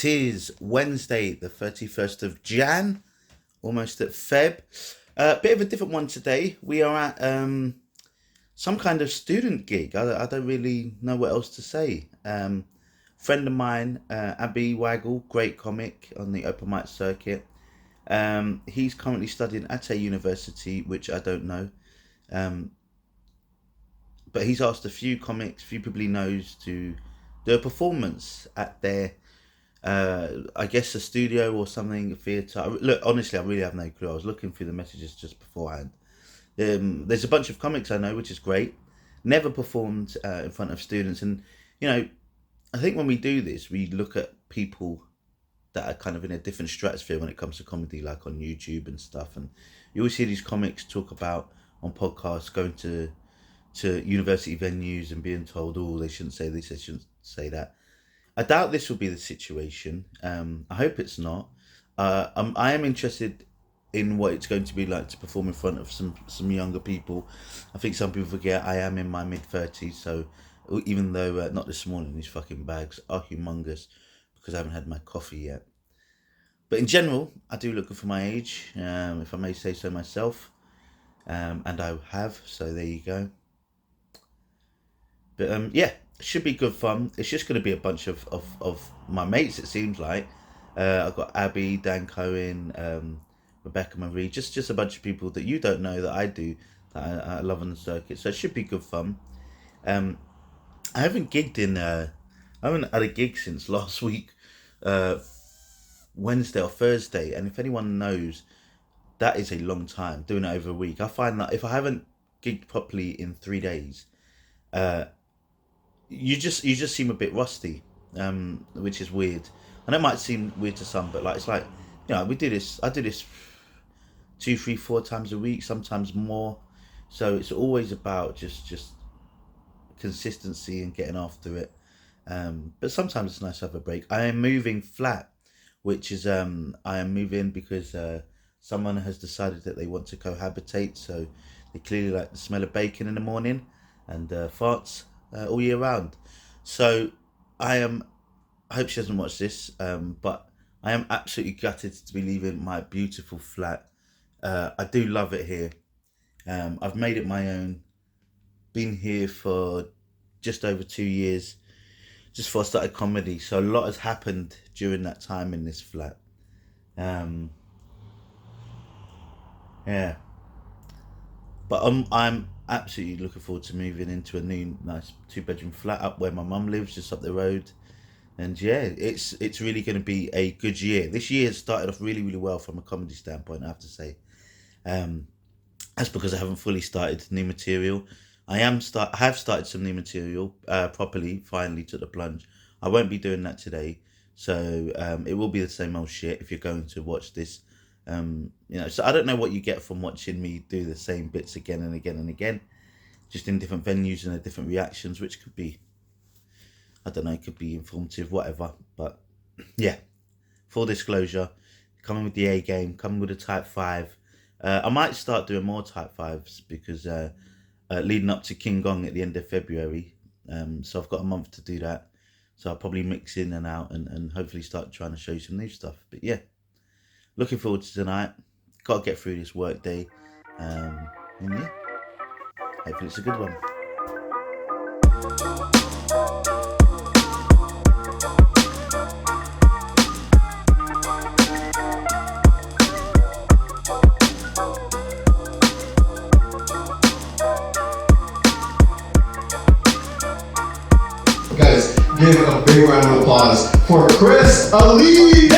It is Wednesday, the 31st of Jan, almost at Feb. Bit of a different one today. We are at some kind of student gig. I don't really know what else to say. Friend of mine, Abby Waggle, great comic on the open mic circuit. He's currently studying at a university, which I don't know. But he's asked a few people he knows to do a performance at their, I guess, a studio or something, a theatre. Look, honestly, I really have no clue. I was looking through the messages just beforehand. There's a bunch of comics I know, which is great. Never performed in front of students. And, you know, I think when we do this, we look at people that are kind of in a different stratosphere when it comes to comedy, like on YouTube and stuff. And you always hear these comics talk about on podcasts going to university venues and being told, oh, they shouldn't say this, they shouldn't say that. I doubt this will be the situation. I hope it's not. I am interested in what it's going to be like to perform in front of some younger people. I think some people forget I am in my mid-30s, so even though not this morning, these fucking bags are humongous because I haven't had my coffee yet. But in general, I do look good for my age, if I may say so myself. And I have, so there you go. But yeah, it should be good fun. It's just going to be a bunch of my mates, it seems like. I've got Abby, Dan Cohen, Rebecca Marie, just a bunch of people that you don't know that I do, that I love on the circuit. So it should be good fun. I haven't gigged I haven't had a gig since last week, Wednesday or Thursday. And if anyone knows, that is a long time, doing it over a week. I find that if I haven't gigged properly in 3 days, you just seem a bit rusty, which is weird. And it might seem weird to some, but like it's like, you know, I do this 2, 3, 4 times a week, sometimes more. So it's always about just consistency and getting after it. But sometimes it's nice to have a break. I am moving flat, which is I am moving because someone has decided that they want to cohabitate. So they clearly like the smell of bacon in the morning and farts all year round. So I hope she doesn't watch this, but I am absolutely gutted to be leaving my beautiful flat. I do love it here. I've made it my own. Been here for just over 2 years, just before I started comedy. So a lot has happened during that time in this flat. Yeah. But I'm absolutely looking forward to moving into a new nice 2-bedroom flat up where my mum lives, just up the road. And yeah, it's really going to be a good year. This year has started off really, really well from a comedy standpoint, I have to say. That's because I haven't fully started new material. I have started some new material properly, finally took the plunge. I won't be doing that today. So it will be the same old shit if you're going to watch this. You know, so I don't know what you get from watching me do the same bits again and again and again, just in different venues and different reactions, which could be, I don't know, it could be informative, whatever. But yeah, full disclosure, coming with the A game, coming with a type 5. I might start doing more type 5s because leading up to King Gong at the end of February, so I've got a month to do that. So I'll probably mix in and out and hopefully start trying to show you some new stuff. But yeah, looking forward to tonight. Got to get through this work day. And yeah, hopefully it's a good one. Guys, give a big round of applause for Chris Ali.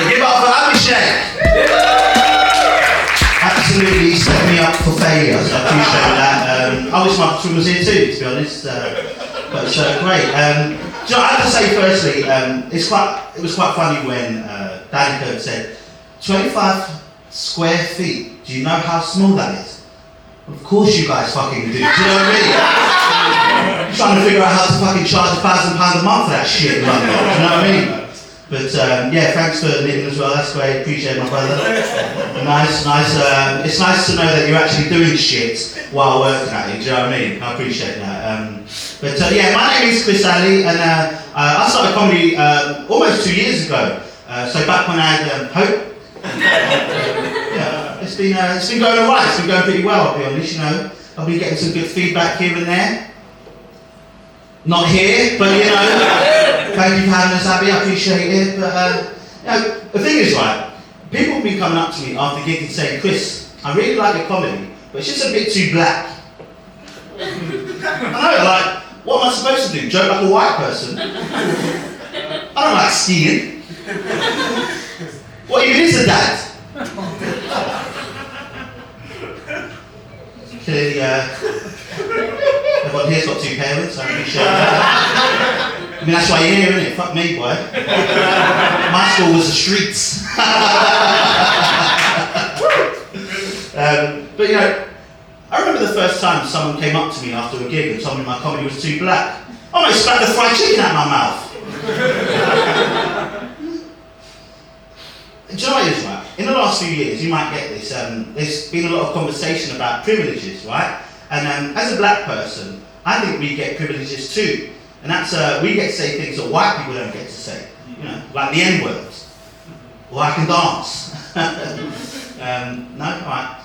Give up for Abhishek. Absolutely set me up for failure. So I appreciate that. I wish my twin was here too, to be honest. But great. So I have to say, firstly, it was quite funny when Danny Kirk said 25 square feet. Do you know how small that is? Of course you guys fucking do. Do you know what I mean? I'm trying to figure out how to fucking charge £1,000 a month for that shit in London. Do you know what I mean? But yeah, thanks for leaving as well. That's great. Appreciate it, my brother. Nice. It's nice to know that you're actually doing shit while working at it. Do you know what I mean? I appreciate that. But yeah, my name is Chris Alley, and I started comedy almost 2 years ago. So back when I had Hope. Yeah, it's been going alright. It's been going pretty well. I'll be honest. You know, I've been getting some good feedback here and there. Not here, but you know, thank you for having us, Abby. I appreciate it. But you know, the thing is, right? People have been coming up to me after gigs and saying, "Chris, I really like your comedy, but it's just a bit too black." I know, like, what am I supposed to do? Joke like a white person? I don't like skiing. What even is a dad? Clearly, everyone here's got two parents, so I'm pretty sure. I mean, that's why you're here, isn't it? Fuck me, boy. My school was the streets. But you know, I remember the first time someone came up to me after a gig and told me my comedy was too black. I almost spat the fried chicken out of my mouth. Do you know what it is, right? In the last few years, you might get this, there's been a lot of conversation about privileges, right? And as a black person, I think we get privileges too. And that's, we get to say things that white people don't get to say. You know, like the N-words. Or I can dance. No? Alright.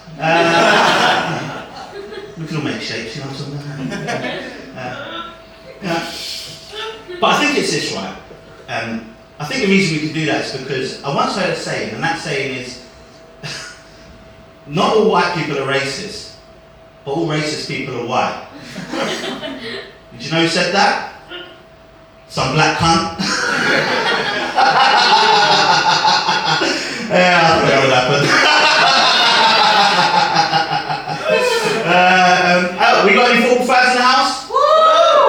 We can all make shapes, you know, something. Yeah. But I think it's this, right? I think the reason we can do that is because I once heard a saying, and that saying is, not all white people are racist, but all racist people are white. Did you know who said that? Some black cunt. Yeah, I forgot what happened. We got any football fans in the house?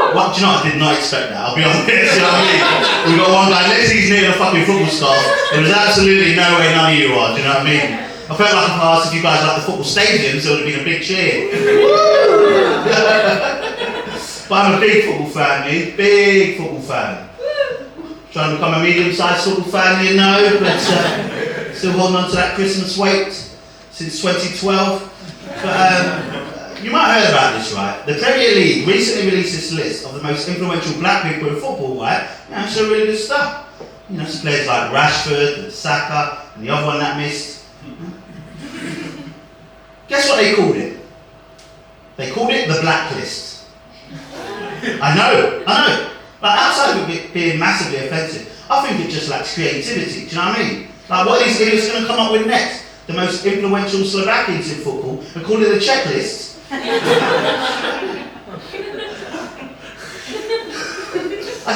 What, do you know, I did not expect that, I'll be honest, you know what I mean? We got one guy, unless he's near the fucking football staff, there was absolutely no way none of you are, do you know what I mean? I felt like if I asked if you guys like the football stadiums, there would have been a big cheer. But I'm a big football fan, me, big football fan. Trying to become a medium-sized football fan, you know, but still holding on to that Christmas weight since 2012. But, you might have heard about this, right? The Premier League recently released this list of the most influential black people in football, right? You know, so really good stuff. You know, some players like Rashford and Saka and the other one that missed. Guess what they called it? They called it the blacklist. I know. Like, outside of it being massively offensive, I think it just lacks creativity, do you know what I mean? Like, what is idiots going to come up with next? The most influential Slovakians in football and call it a checklist? I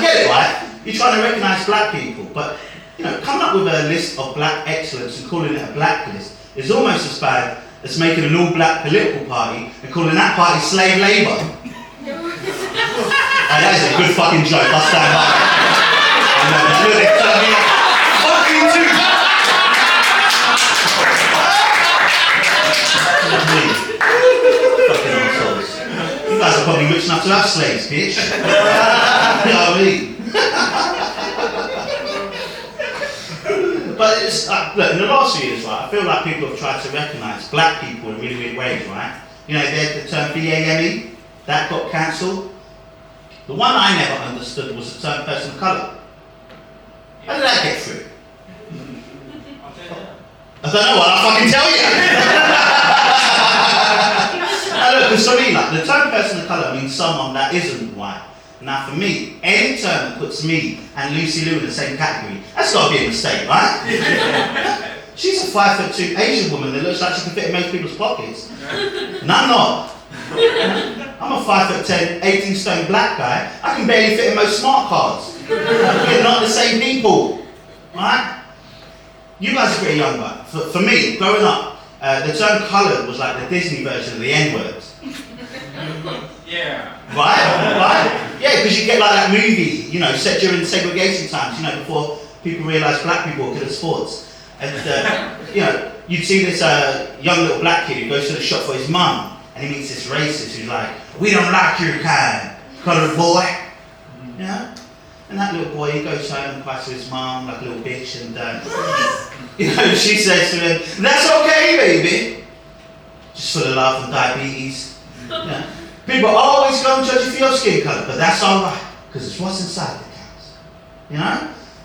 get it, right? You're trying to recognise black people, but you know, coming up with a list of black excellence and calling it a blacklist is almost as bad as making an all-black political party and calling that party slave labour. Oh, that is a good fucking joke. I'll stand by. Look, they turned me off. Fucking too. Fucking assholes. You guys are probably rich enough to have slaves, bitch. You know what I mean? But it's, look, in the last few years, right, I feel like people have tried to recognise black people in really weird ways, right? You know, the term BAME, that got cancelled. The one I never understood was the term person of colour. How did that get through? I don't know, I'll fucking tell you! Now look, because for me, like, the term person of colour means someone that isn't white. Now for me, any term that puts me and Lucy Liu in the same category, that's got to be a mistake, right? She's a 5'2" Asian woman that looks like she can fit in most people's pockets. And I'm not. I'm a 5'10", 18-stone black guy. I can barely fit in most smart cards. We're not the same people, right? You guys are pretty young, but for me, growing up, the term coloured was like the Disney version of the N-words. Yeah. Right? Yeah, because you get like that movie, you know, set during segregation times, you know, before people realised black people were good at sports. And, you know, you'd see this young little black kid who goes to the shop for his mum, and he meets this racist who's like, "We don't like your kind, coloured boy." You know? And that little boy, he goes home and cries to his mum like a little bitch, and she says to him, "That's okay, baby." Just full of love and diabetes. Yeah. People always go and judge you for your skin colour, but that's alright, because it's what's inside that counts.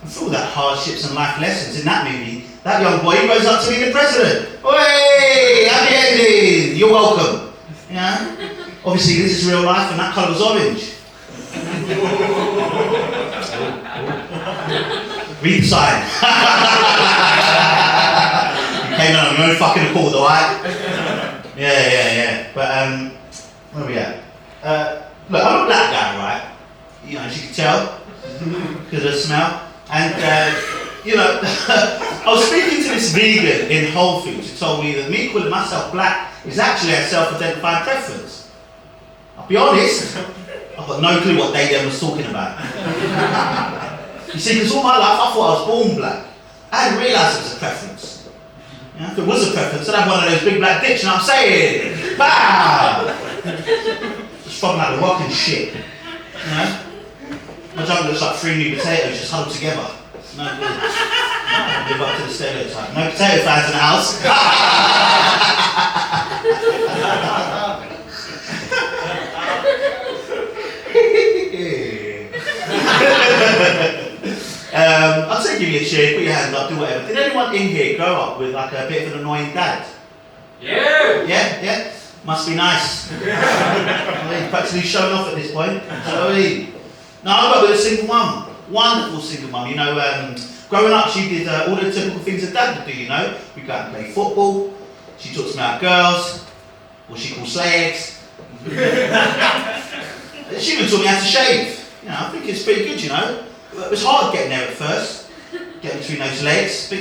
And through all that hardships and life lessons in that movie, that young boy goes up to meet the president. Hey, happy ending! You're welcome. Obviously this is real life and that colour was orange. Read the sign. You came in on your own fucking accord, alright? Yeah. But where are we at? Look, I'm a black guy, right? As you can tell, because of the smell. And I was speaking to this vegan in Whole Foods who told me that me calling myself black is actually a self-identifying preference. I'll be honest, I've got no clue what they then was talking about. You see, because all my life I thought I was born black. I hadn't realised it was a preference. If it was a preference, I'd have one of those big black dicks, you know what I'm saying? Bah! Just from like the rock and shit. My junk looks like 3 new potatoes just huddled together. No good. Live up to the stereotype. No potato fans in the house. I'll say give you a cheer, put your hands up, do whatever. Did anyone in here grow up with like a bit of an annoying dad? Yeah. Yeah? Must be nice. Practically showing off at this point. No, I grew up with a single mum. Wonderful single mum. Growing up she did all the typical things a dad would do, We go out and play football. She talks about girls, what she calls slay eggs. She even taught me how to shave. I think it's pretty good, It was hard getting there at first, getting between those legs, but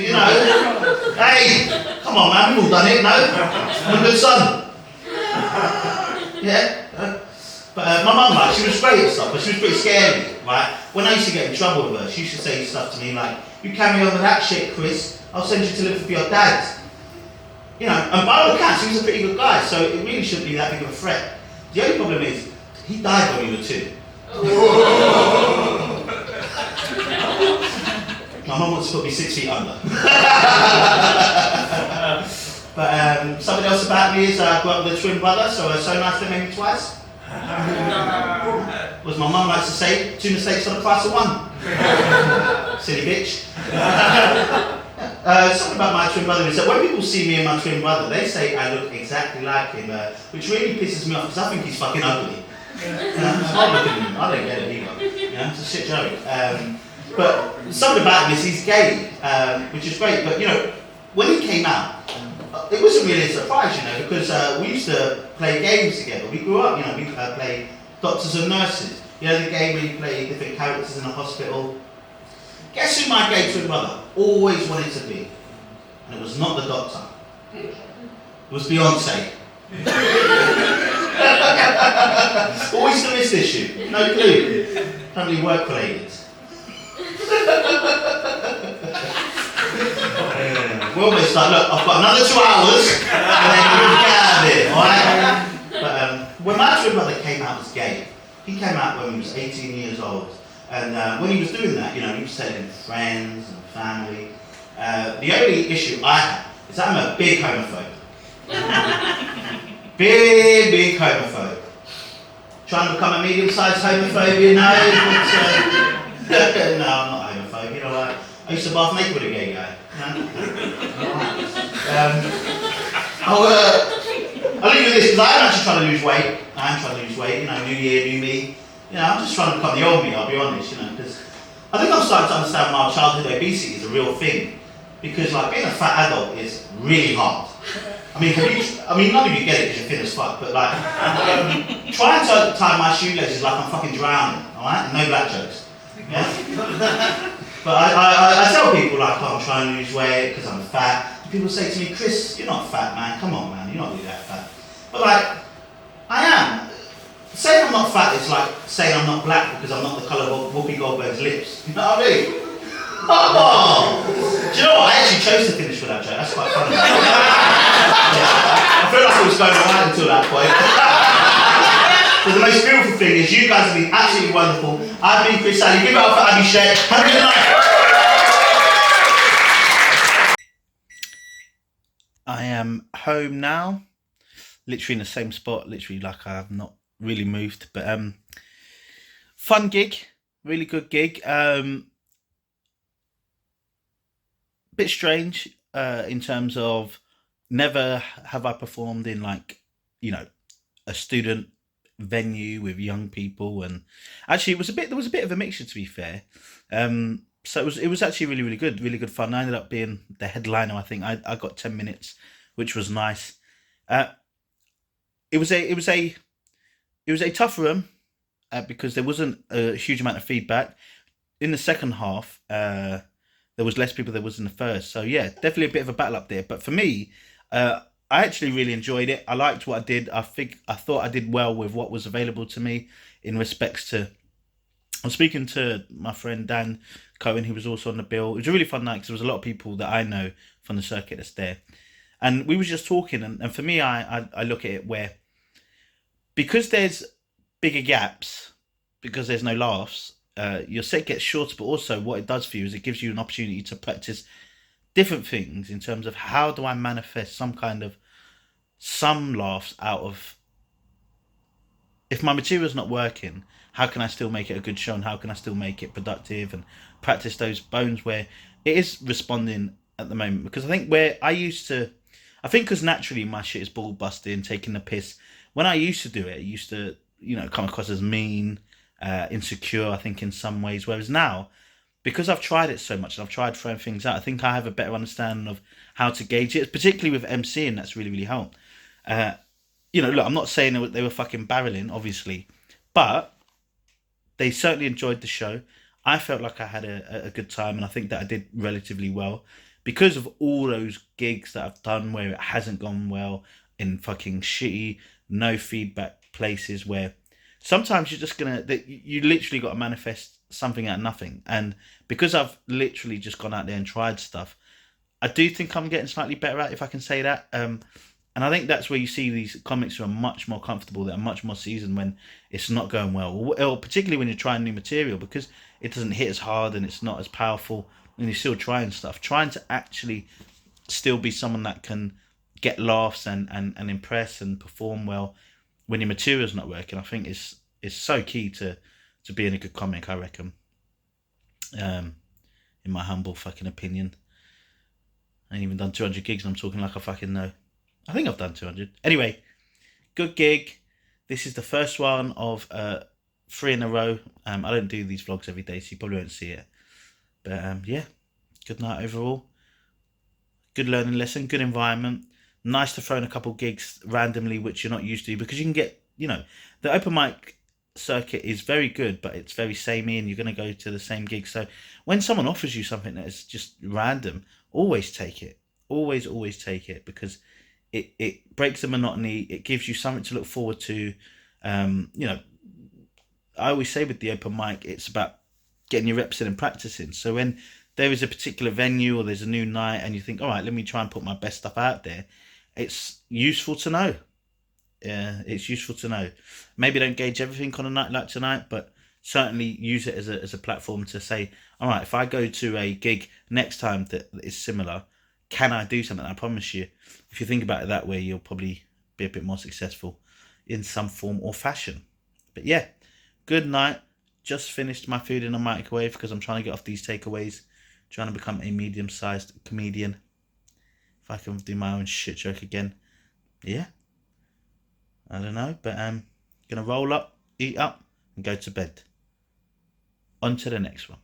hey, come on man, we've all done it, no? I'm a good son. Yeah? But my mum, she was great at stuff, but she was pretty scary, right? When I used to get in trouble with her, she used to say stuff to me like, "You carry on with that shit, Chris, I'll send you to live with your dad." And by all accounts, he was a pretty good guy, so it really shouldn't be that big of a threat. The only problem is, he died when we were 2. My mum wants to put me 6 feet under. But something else about me is I grew up with a twin brother, so so nice they made me twice. As my mum likes to say, 2 mistakes for the price of 1. Silly bitch. Something about my twin brother is that when people see me and my twin brother, they say I look exactly like him, which really pisses me off because I think he's fucking ugly. It's hard looking at him. I don't get it either. It's a shit joke. But something about him is he's gay, which is great. But when he came out, it wasn't really a surprise, because we used to play games together. We grew up, we played doctors and nurses. The game where you play different characters in a hospital. Guess who my gay twin brother always wanted to be? And it was not the doctor. It was Beyonce. Always the missed issue. No clue. Probably work related. We're almost like, look, I've got another 2 hours and then we can get out of here, alright? But when my twin brother came out as gay, he came out when he was 18 years old. And when he was doing that, he was telling friends and family. The only issue I have is that I'm a big homophobe. Big homophobe. Trying to become a medium-sized homophobe, No, I'm not a homophobe, I used to bath naked with a gay guy. I'll leave you with this, because I'm actually trying to lose weight. New year, new me. I'm just trying to become the old me, I'll be honest, because I think I'm starting to understand why childhood obesity is a real thing. Because being a fat adult is really hard. None of you get it because you're thin as fuck, but trying to tie my shoelaces like I'm fucking drowning, alright? No black jokes. Yeah? But I tell people I'm trying to lose weight because I'm fat. And people say to me, "Chris, you're not fat, man. Come on, man. You're not really that fat." But I am. Saying I'm not fat is like saying I'm not black because I'm not the colour of Whoopi Goldberg's lips. You know what I mean? Oh! Do you know what? I actually chose to finish with that joke. That's quite funny. Yeah. I feel like it was going right until that point. But the most beautiful thing is you guys have been absolutely wonderful. I've been Chris Sally. Give it up for Abby Sheck. Have a good night. I am home now. Literally in the same spot. Literally like I have not really moved. But fun gig. Really good gig. Bit strange in terms of never have I performed in like, you know, a student venue with young people, and actually there was a bit of a mixture, to be fair. So it was actually really good fun. I ended up being the headliner. I think I got 10 minutes, which was nice. It was a tough room because there wasn't a huge amount of feedback. In the second half, there was less people than there was in the first. So yeah, definitely a bit of a battle up there. But for me, I actually really enjoyed it. I liked what I did. I thought I did well with what was available to me in respects to. I'm speaking to my friend Dan Cohen, who was also on the bill. It was a really fun night because there was a lot of people that I know from the circuit that's there. And we was just talking. And for me, I look at it where, because there's bigger gaps, because there's no laughs, your set gets shorter, but also what it does for you is it gives you an opportunity to practice different things in terms of how do I manifest some laughs out of, if my material's not working, how can I still make it a good show, and how can I still make it productive and practice those bones where it is responding at the moment. Because I think because naturally my shit is ball busting, taking the piss. When I used to do it, it used to, you know, come across as mean, insecure, I think, in some ways. Whereas now, because I've tried it so much and I've tried throwing things out, I think I have a better understanding of how to gauge it, particularly with MCing. That's really helped. You know, look, I'm not saying they were fucking barreling, obviously, but they certainly enjoyed the show. I felt like I had a good time, and I think that I did relatively well because of all those gigs that I've done where it hasn't gone well, in fucking shitty, no feedback places where sometimes you're just you literally got to manifest something out of nothing. And because I've literally just gone out there and tried stuff, I do think I'm getting slightly better at it, if I can say that. And I think that's where you see these comics who are much more comfortable, that are much more seasoned when it's not going well, or particularly when you're trying new material, because it doesn't hit as hard and it's not as powerful, and you're still trying stuff. Trying to actually still be someone that can get laughs and impress and perform well when your material's not working, I think is so key to being a good comic, I reckon. In my humble fucking opinion. I ain't even done 200 gigs and I'm talking like I fucking know. I think I've done 200. Anyway, good gig. This is the first one of 3 in a row. I don't do these vlogs every day, so you probably won't see it. But yeah, good night overall. Good learning lesson, good environment. Nice to throw in a couple gigs randomly, which you're not used to, because you can get, you know, the open mic circuit is very good, but it's very samey, and you're going to go to the same gig. So when someone offers you something that is just random, always take it. Always take it, because it breaks the monotony. It gives you something to look forward to. You know, I always say with the open mic, it's about getting your reps in and practicing. So when there is a particular venue or there's a new night and you think, all right, let me try and put my best stuff out there, it's useful to know. Yeah, it's useful to know. Maybe don't gauge everything on a night like tonight, but certainly use it as a platform to say, all right, if I go to a gig next time that is similar, can I do something? I promise you, if you think about it that way, you'll probably be a bit more successful in some form or fashion. But yeah, good night. Just finished my food in a microwave because I'm trying to get off these takeaways, trying to become a medium-sized comedian. If I can do my own shit joke again. Yeah. I don't know, but I'm going to roll up, eat up, and go to bed. On to the next one.